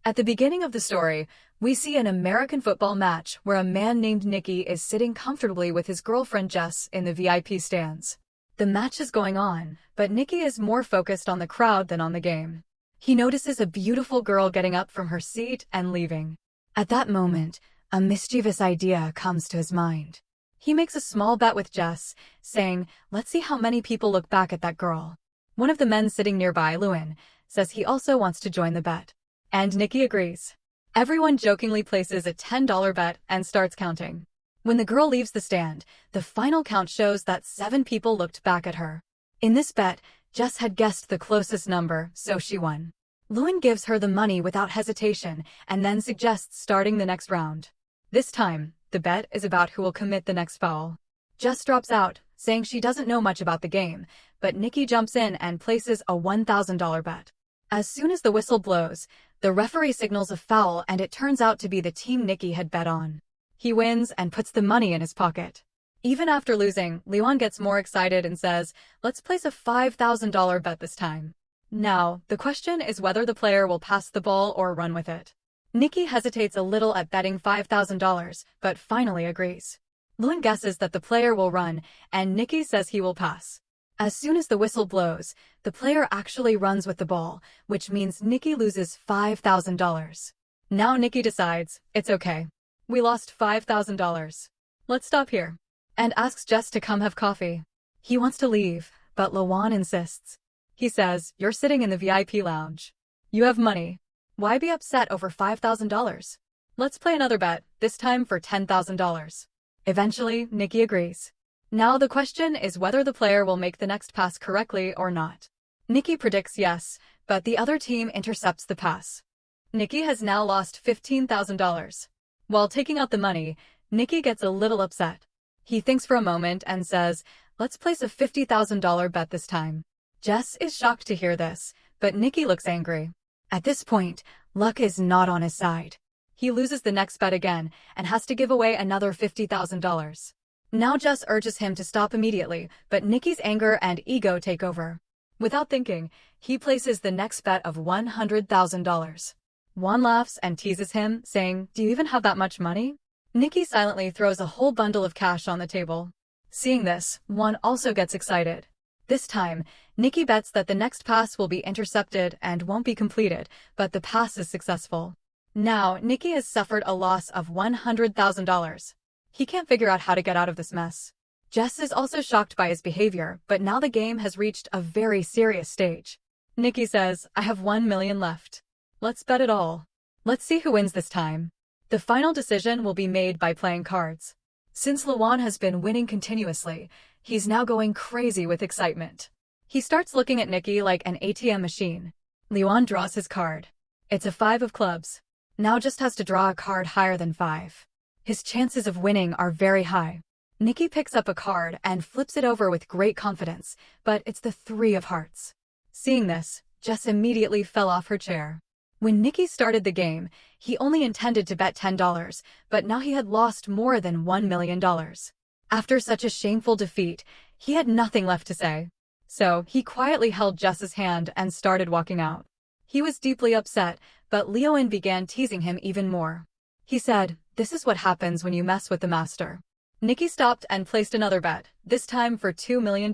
At the beginning of the story, we see an American football match where a man named Nicky is sitting comfortably with his girlfriend Jess in the VIP stands. The match is going on, but Nicky is more focused on the crowd than on the game. He notices a beautiful girl getting up from her seat and leaving. At that moment, a mischievous idea comes to his mind. He makes a small bet with Jess, saying, "Let's see how many people look back at that girl." One of the men sitting nearby, Lewin, says he also wants to join the bet. And Nicky agrees. Everyone jokingly places a $10 bet and starts counting. When the girl leaves the stand, the final count shows that 7 people looked back at her. In this bet, Jess had guessed the closest number, so she won. Lewin gives her the money without hesitation and then suggests starting the next round. This time, the bet is about who will commit the next foul. Jess drops out, saying she doesn't know much about the game, but Nicky jumps in and places a $1,000 bet. As soon as the whistle blows, the referee signals a foul and it turns out to be the team Nicky had bet on. He wins and puts the money in his pocket. Even after losing, Leon gets more excited and says, "Let's place a $5,000 bet this time." Now, the question is whether the player will pass the ball or run with it. Nicky hesitates a little at betting $5,000, but finally agrees. Lewin guesses that the player will run, and Nicky says he will pass. As soon as the whistle blows, the player actually runs with the ball, which means Nicky loses $5,000. Now Nicky decides, it's okay. We lost $5,000. Let's stop here. And asks Jess to come have coffee. He wants to leave, but Lewin insists. He says, "You're sitting in the VIP lounge. You have money. Why be upset over $5,000? Let's play another bet, this time for $10,000. Eventually, Nicky agrees. Now the question is whether the player will make the next pass correctly or not. Nicky predicts yes, but the other team intercepts the pass. Nicky has now lost $15,000. While taking out the money, Nicky gets a little upset. He thinks for a moment and says, "Let's place a $50,000 bet this time." Jess is shocked to hear this, but Nicky looks angry. At this point, luck is not on his side. He loses the next bet again and has to give away another $50,000. Now Jess urges him to stop immediately, but Nicky's anger and ego take over. Without thinking, he places the next bet of $100,000. Juan laughs and teases him, saying, "Do you even have that much money?" Nicky silently throws a whole bundle of cash on the table. Seeing this, Juan also gets excited. This time, Nicky bets that the next pass will be intercepted and won't be completed, but the pass is successful. Now, Nicky has suffered a loss of $100,000. He can't figure out how to get out of this mess. Jess is also shocked by his behavior, but now the game has reached a very serious stage. Nicky says, "I have 1 million left. Let's bet it all. Let's see who wins this time." The final decision will be made by playing cards. Since Lewin has been winning continuously, he's now going crazy with excitement. He starts looking at Nicky like an ATM machine. Lewin draws his card. It's a 5 of clubs. Now just has to draw a card higher than 5. His chances of winning are very high. Nicky picks up a card and flips it over with great confidence, but it's the 3 of hearts. Seeing this, Jess immediately fell off her chair. When Nicky started the game, he only intended to bet $10, but now he had lost more than $1 million. After such a shameful defeat, he had nothing left to say. So, he quietly held Jess's hand and started walking out. He was deeply upset, but Lewin began teasing him even more. He said, "This is what happens when you mess with the master." Nicky stopped and placed another bet, this time for $2 million.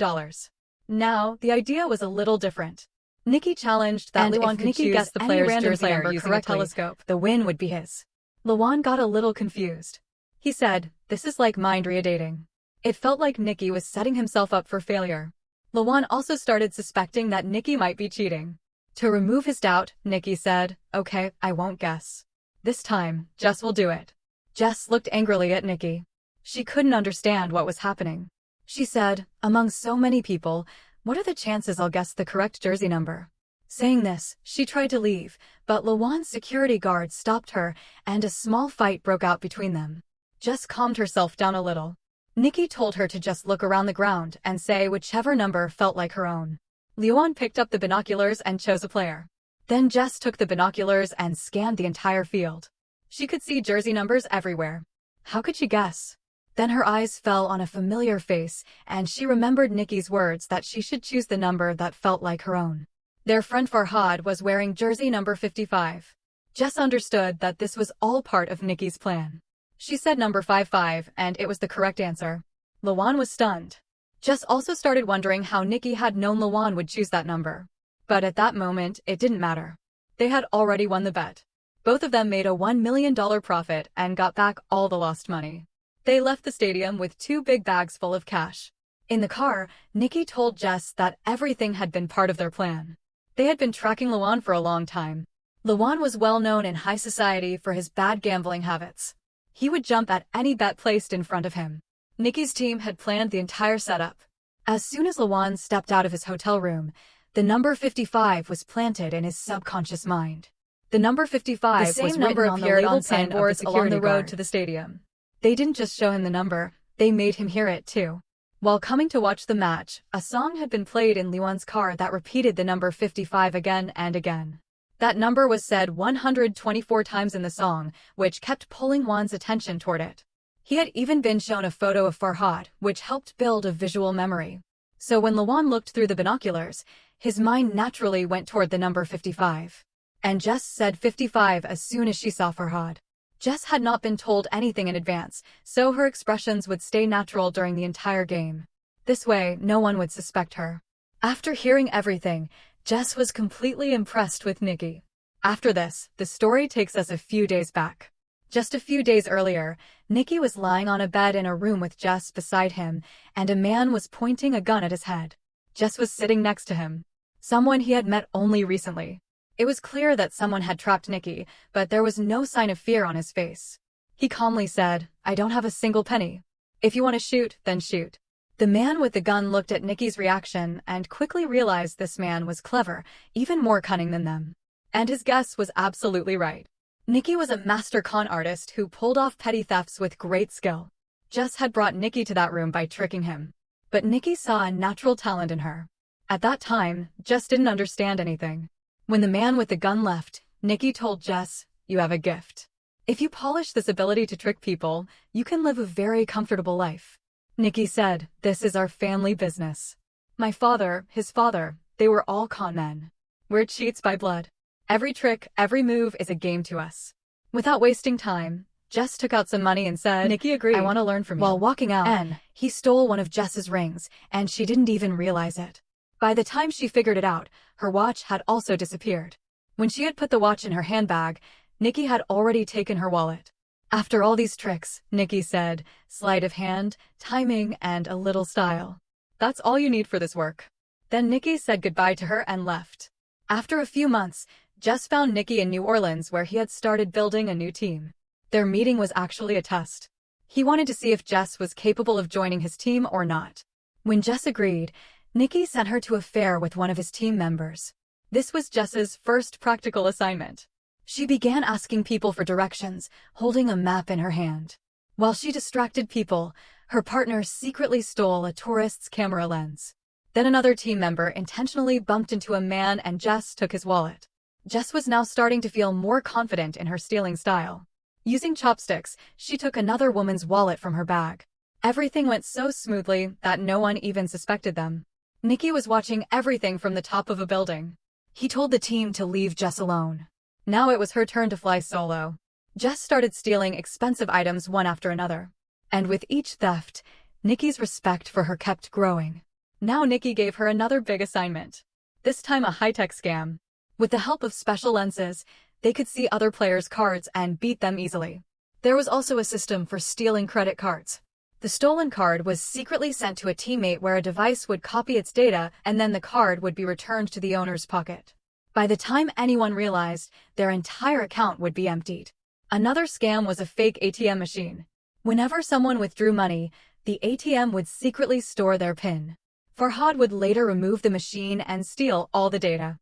Now, the idea was a little different. Nicky challenged that Lewin could choose the player's jersey number using a telescope. The win would be his. Lewin got a little confused. He said, "This is like mind-readating." It felt like Nicky was setting himself up for failure. Lewin also started suspecting that Nicky might be cheating. To remove his doubt, Nicky said, "Okay, I won't guess. This time, Jess will do it." Jess looked angrily at Nicky. She couldn't understand what was happening. She said, "Among so many people, what are the chances I'll guess the correct jersey number?" Saying this, she tried to leave, but Lewin's security guard stopped her, and a small fight broke out between them. Jess calmed herself down a little. Nicky told her to just look around the ground and say whichever number felt like her own. Lewin picked up the binoculars and chose a player. Then Jess took the binoculars and scanned the entire field. She could see jersey numbers everywhere. How could she guess? Then her eyes fell on a familiar face, and she remembered Nicky's words that she should choose the number that felt like her own. Their friend Farhad was wearing jersey number 55. Jess understood that this was all part of Nicky's plan. She said number 55, and it was the correct answer. Lawan was stunned. Jess also started wondering how Nicky had known Lawan would choose that number. But at that moment, it didn't matter. They had already won the bet. Both of them made a $1 million profit and got back all the lost money. They left the stadium with 2 big bags full of cash. In the car, Nicky told Jess that everything had been part of their plan. They had been tracking Lawan for a long time. Lawan was well known in high society for his bad gambling habits. He would jump at any bet placed in front of him. Nicky's team had planned the entire setup. As soon as Lawan stepped out of his hotel room, the number 55 was planted in his subconscious mind. The number 55 The same was number written on the appeared label on signboards along the road to the stadium. They didn't just show him the number, they made him hear it too. While coming to watch the match, a song had been played in Lawan's car that repeated the number 55 again and again. That number was said 124 times in the song, which kept pulling Lawan's attention toward it. He had even been shown a photo of Farhad, which helped build a visual memory. So when Lawan looked through the binoculars, his mind naturally went toward the number 55. And Jess said 55 as soon as she saw Farhad. Jess had not been told anything in advance, so her expressions would stay natural during the entire game. This way, no one would suspect her. After hearing everything, Jess was completely impressed with Nicky. After this, the story takes us a few days back. Just a few days earlier, Nicky was lying on a bed in a room with Jess beside him, and a man was pointing a gun at his head. Jess was sitting next to him. Someone he had met only recently. It was clear that someone had trapped Nicky, but there was no sign of fear on his face. He calmly said, "I don't have a single penny. If you want to shoot, then shoot." The man with the gun looked at Nicky's reaction and quickly realized this man was clever, even more cunning than them. And his guess was absolutely right. Nicky was a master con artist who pulled off petty thefts with great skill. Jess had brought Nicky to that room by tricking him. But Nicky saw a natural talent in her. At that time, Jess didn't understand anything. When the man with the gun left, Nicky told Jess, "You have a gift. If you polish this ability to trick people, you can live a very comfortable life." Nicky said, "This is our family business. My father, his father, they were all con men. We're cheats by blood. Every trick, every move is a game to us." Without wasting time, Jess took out some money and said, Nicky agreed. "I want to learn from you." While walking out, he stole one of Jess's rings, and she didn't even realize it. By the time she figured it out, her watch had also disappeared. When she had put the watch in her handbag, Nicky had already taken her wallet. After all these tricks, Nicky said, sleight of hand, timing, and a little style. That's all you need for this work. Then Nicky said goodbye to her and left. After a few months, Jess found Nicky in New Orleans where he had started building a new team. Their meeting was actually a test. He wanted to see if Jess was capable of joining his team or not. When Jess agreed, Nicky sent her to a fair with one of his team members. This was Jess's first practical assignment. She began asking people for directions, holding a map in her hand. While she distracted people, her partner secretly stole a tourist's camera lens. Then another team member intentionally bumped into a man and Jess took his wallet. Jess was now starting to feel more confident in her stealing style. Using chopsticks, she took another woman's wallet from her bag. Everything went so smoothly that no one even suspected them. Nicky was watching everything from the top of a building. He told the team to leave Jess alone. Now it was her turn to fly solo. Jess started stealing expensive items one after another. And with each theft, Nicky's respect for her kept growing. Now Nicky gave her another big assignment. This time a high-tech scam. With the help of special lenses, they could see other players' cards and beat them easily. There was also a system for stealing credit cards. The stolen card was secretly sent to a teammate where a device would copy its data and then the card would be returned to the owner's pocket. By the time anyone realized, their entire account would be emptied. Another scam was a fake ATM machine. Whenever someone withdrew money, the ATM would secretly store their PIN. Farhad would later remove the machine and steal all the data.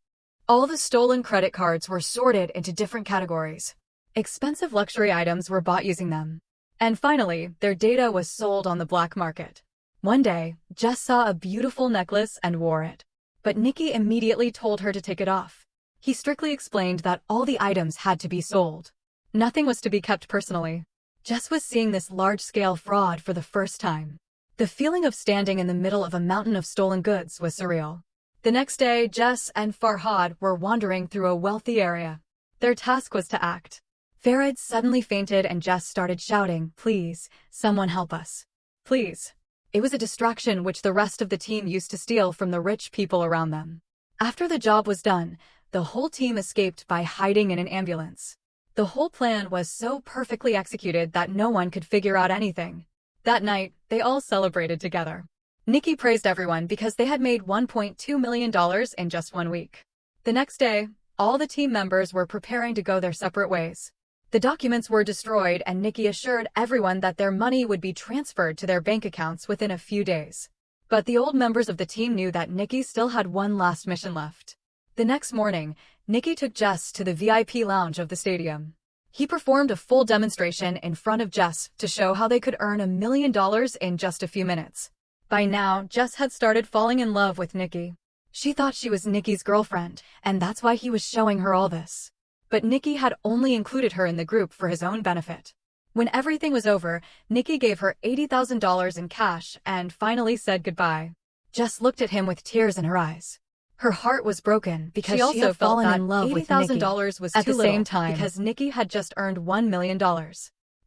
All the stolen credit cards were sorted into different categories. Expensive luxury items were bought using them. And finally, their data was sold on the black market. One day, Jess saw a beautiful necklace and wore it. But Nicky immediately told her to take it off. He strictly explained that all the items had to be sold. Nothing was to be kept personally. Jess was seeing this large-scale fraud for the first time. The feeling of standing in the middle of a mountain of stolen goods was surreal. The next day, Jess and Farhad were wandering through a wealthy area. Their task was to act. Farid suddenly fainted and Jess started shouting, "Please, someone help us. Please." It was a distraction which the rest of the team used to steal from the rich people around them. After the job was done, the whole team escaped by hiding in an ambulance. The whole plan was so perfectly executed that no one could figure out anything. That night, they all celebrated together. Nicky praised everyone because they had made $1.2 million in just 1 week. The next day, all the team members were preparing to go their separate ways. The documents were destroyed and Nicky assured everyone that their money would be transferred to their bank accounts within a few days. But the old members of the team knew that Nicky still had one last mission left. The next morning, Nicky took Jess to the VIP lounge of the stadium. He performed a full demonstration in front of Jess to show how they could earn $1 million in just a few minutes. By now, Jess had started falling in love with Nicky. She thought she was Nicky's girlfriend, and that's why he was showing her all this. But Nicky had only included her in the group for his own benefit. When everything was over, Nicky gave her $80,000 in cash and finally said goodbye. Jess looked at him with tears in her eyes. Her heart was broken because she also felt that in love with Nicky. $80,000 was too little because Nicky had just earned $1 million.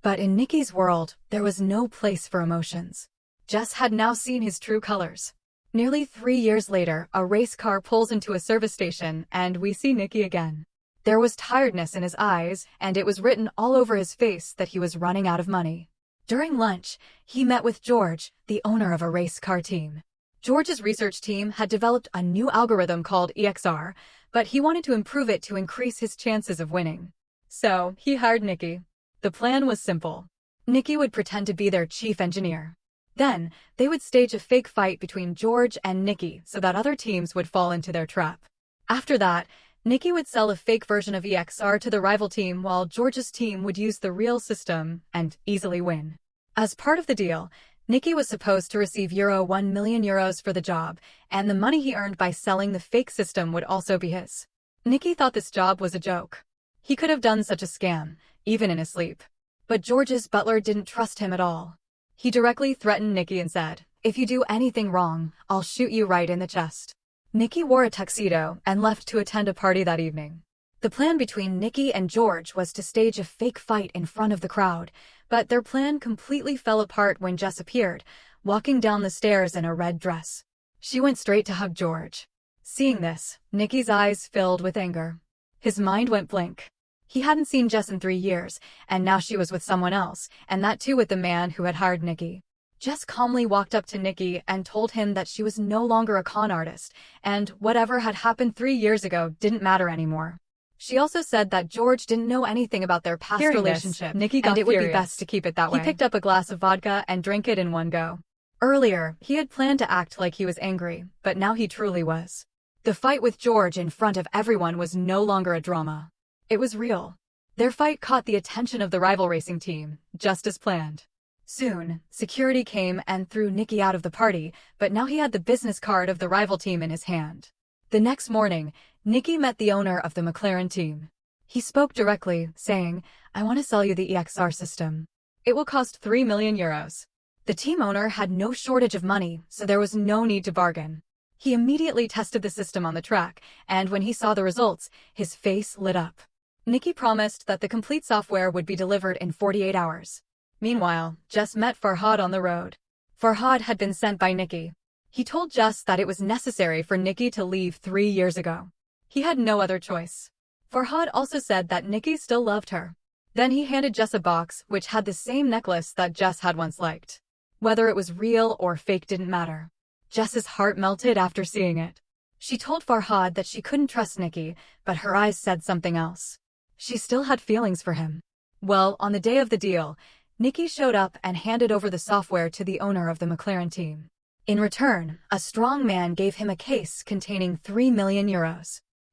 But in Nicky's world, there was no place for emotions. Jess had now seen his true colors. Nearly 3 years later, a race car pulls into a service station and we see Nicky again. There was tiredness in his eyes, and it was written all over his face that he was running out of money. During lunch, he met with George, the owner of a race car team. George's research team had developed a new algorithm called EXR, but he wanted to improve it to increase his chances of winning. So, he hired Nicky. The plan was simple. Nicky would pretend to be their chief engineer. Then, they would stage a fake fight between George and Nicky so that other teams would fall into their trap. After that, Nicky would sell a fake version of EXR to the rival team while George's team would use the real system and easily win. As part of the deal, Nicky was supposed to receive €1 million for the job, and the money he earned by selling the fake system would also be his. Nicky thought this job was a joke. He could have done such a scam, even in his sleep. But George's butler didn't trust him at all. He directly threatened Nicky and said, "If you do anything wrong, I'll shoot you right in the chest." Nicky wore a tuxedo and left to attend a party that evening. The plan between Nicky and George was to stage a fake fight in front of the crowd, but their plan completely fell apart when Jess appeared, walking down the stairs in a red dress. She went straight to hug George. Seeing this, Nicky's eyes filled with anger. His mind went blank. He hadn't seen Jess in 3 years, and now she was with someone else, and that too with the man who had hired Nicky. Jess calmly walked up to Nicky and told him that she was no longer a con artist, and whatever had happened 3 years ago didn't matter anymore. She also said that George didn't know anything about their past relationship, Nicky got and it furious. would be best to keep it that way. He picked up a glass of vodka and drank it in one go. Earlier, he had planned to act like he was angry, but now he truly was. The fight with George in front of everyone was no longer a drama. It was real. Their fight caught the attention of the rival racing team, just as planned. Soon, security came and threw Nicky out of the party, but now he had the business card of the rival team in his hand. The next morning, Nicky met the owner of the McLaren team. He spoke directly, saying, "I want to sell you the EXR system. It will cost €3 million. The team owner had no shortage of money, so there was no need to bargain. He immediately tested the system on the track, and when he saw the results, his face lit up. Nicky promised that the complete software would be delivered in 48 hours. Meanwhile, Jess met Farhad on the road. Farhad had been sent by Nicky. He told Jess that it was necessary for Nicky to leave 3 years ago. He had no other choice. Farhad also said that Nicky still loved her. Then he handed Jess a box which had the same necklace that Jess had once liked. Whether it was real or fake didn't matter. Jess's heart melted after seeing it. She told Farhad that she couldn't trust Nicky, but her eyes said something else. She still had feelings for him. Well, on the day of the deal, Nicky showed up and handed over the software to the owner of the McLaren team. In return, a strong man gave him a case containing €3 million.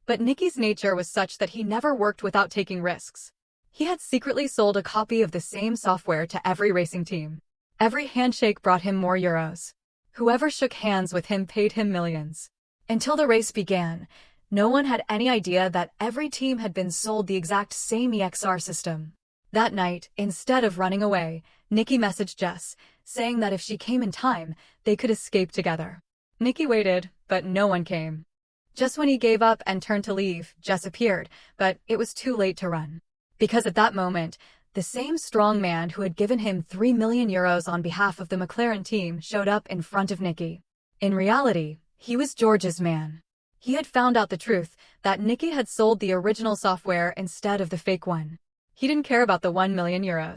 But Nicky's nature was such that he never worked without taking risks. He had secretly sold a copy of the same software to every racing team. Every handshake brought him more euros. Whoever shook hands with him paid him millions. Until the race began, no one had any idea that every team had been sold the exact same EXR system. That night, instead of running away, Nicky messaged Jess, saying that if she came in time, they could escape together. Nicky waited, but no one came. Just when he gave up and turned to leave, Jess appeared, but it was too late to run. Because at that moment, the same strong man who had given him €3 million on behalf of the McLaren team showed up in front of Nicky. In reality, he was George's man. He had found out the truth, that Nicky had sold the original software instead of the fake one. He didn't care about the €1 million.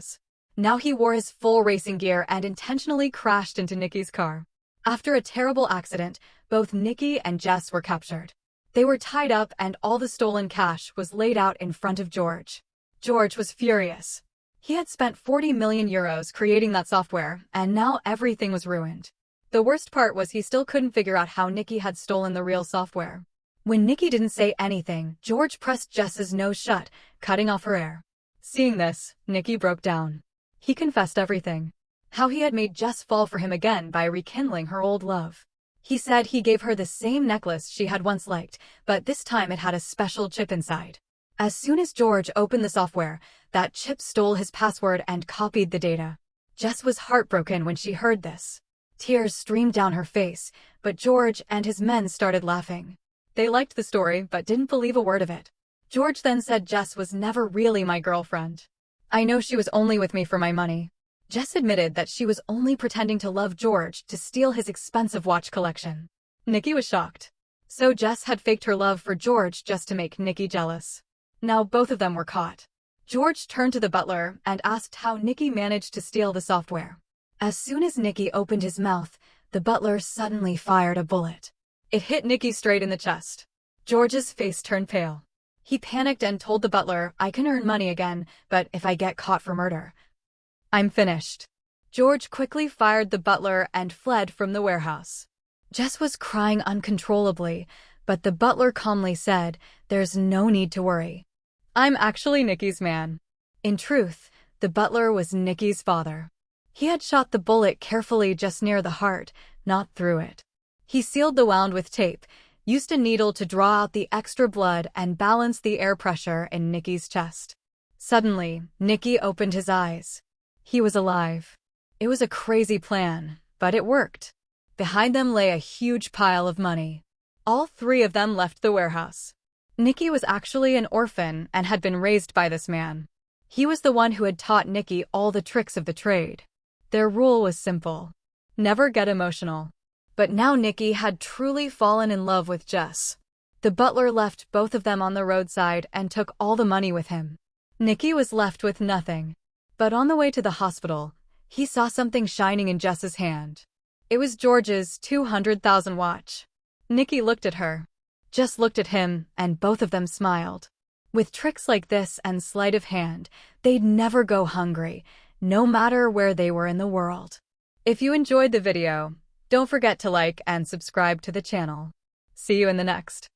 Now he wore his full racing gear and intentionally crashed into Nicky's car. After a terrible accident, both Nicky and Jess were captured. They were tied up and all the stolen cash was laid out in front of George. George was furious. He had spent €40 million creating that software, and now everything was ruined. The worst part was he still couldn't figure out how Nicky had stolen the real software. When Nicky didn't say anything, George pressed Jess's nose shut, cutting off her air. Seeing this, Nicky broke down. He confessed everything. How he had made Jess fall for him again by rekindling her old love. He said he gave her the same necklace she had once liked, but this time it had a special chip inside. As soon as George opened the software, that chip stole his password and copied the data. Jess was heartbroken when she heard this. Tears streamed down her face, but George and his men started laughing. They liked the story but didn't believe a word of it. George then said Jess was never really my girlfriend. I know she was only with me for my money. Jess admitted that she was only pretending to love George to steal his expensive watch collection. Nicky was shocked. So Jess had faked her love for George just to make Nicky jealous. Now both of them were caught. George turned to the butler and asked how Nicky managed to steal the software. As soon as Nicky opened his mouth, the butler suddenly fired a bullet. It hit Nicky straight in the chest. George's face turned pale. He panicked and told the butler, "I can earn money again, but if I get caught for murder, I'm finished." George quickly fired the butler and fled from the warehouse. Jess was crying uncontrollably, but the butler calmly said, "There's no need to worry. I'm actually Nicky's man." In truth, the butler was Nicky's father. He had shot the bullet carefully just near the heart, not through it. He sealed the wound with tape, used a needle to draw out the extra blood and balance the air pressure in Nicky's chest. Suddenly, Nicky opened his eyes. He was alive. It was a crazy plan, but it worked. Behind them lay a huge pile of money. All three of them left the warehouse. Nicky was actually an orphan and had been raised by this man. He was the one who had taught Nicky all the tricks of the trade. Their rule was simple: never get emotional. But now Nicky had truly fallen in love with Jess. The butler left both of them on the roadside and took all the money with him. Nicky was left with nothing. But on the way to the hospital, he saw something shining in Jess's hand. It was George's 200,000 watch. Nicky looked at her. Jess looked at him, and both of them smiled. With tricks like this and sleight of hand, they'd never go hungry, no matter where they were in the world. If you enjoyed the video, don't forget to like and subscribe to the channel. See you in the next.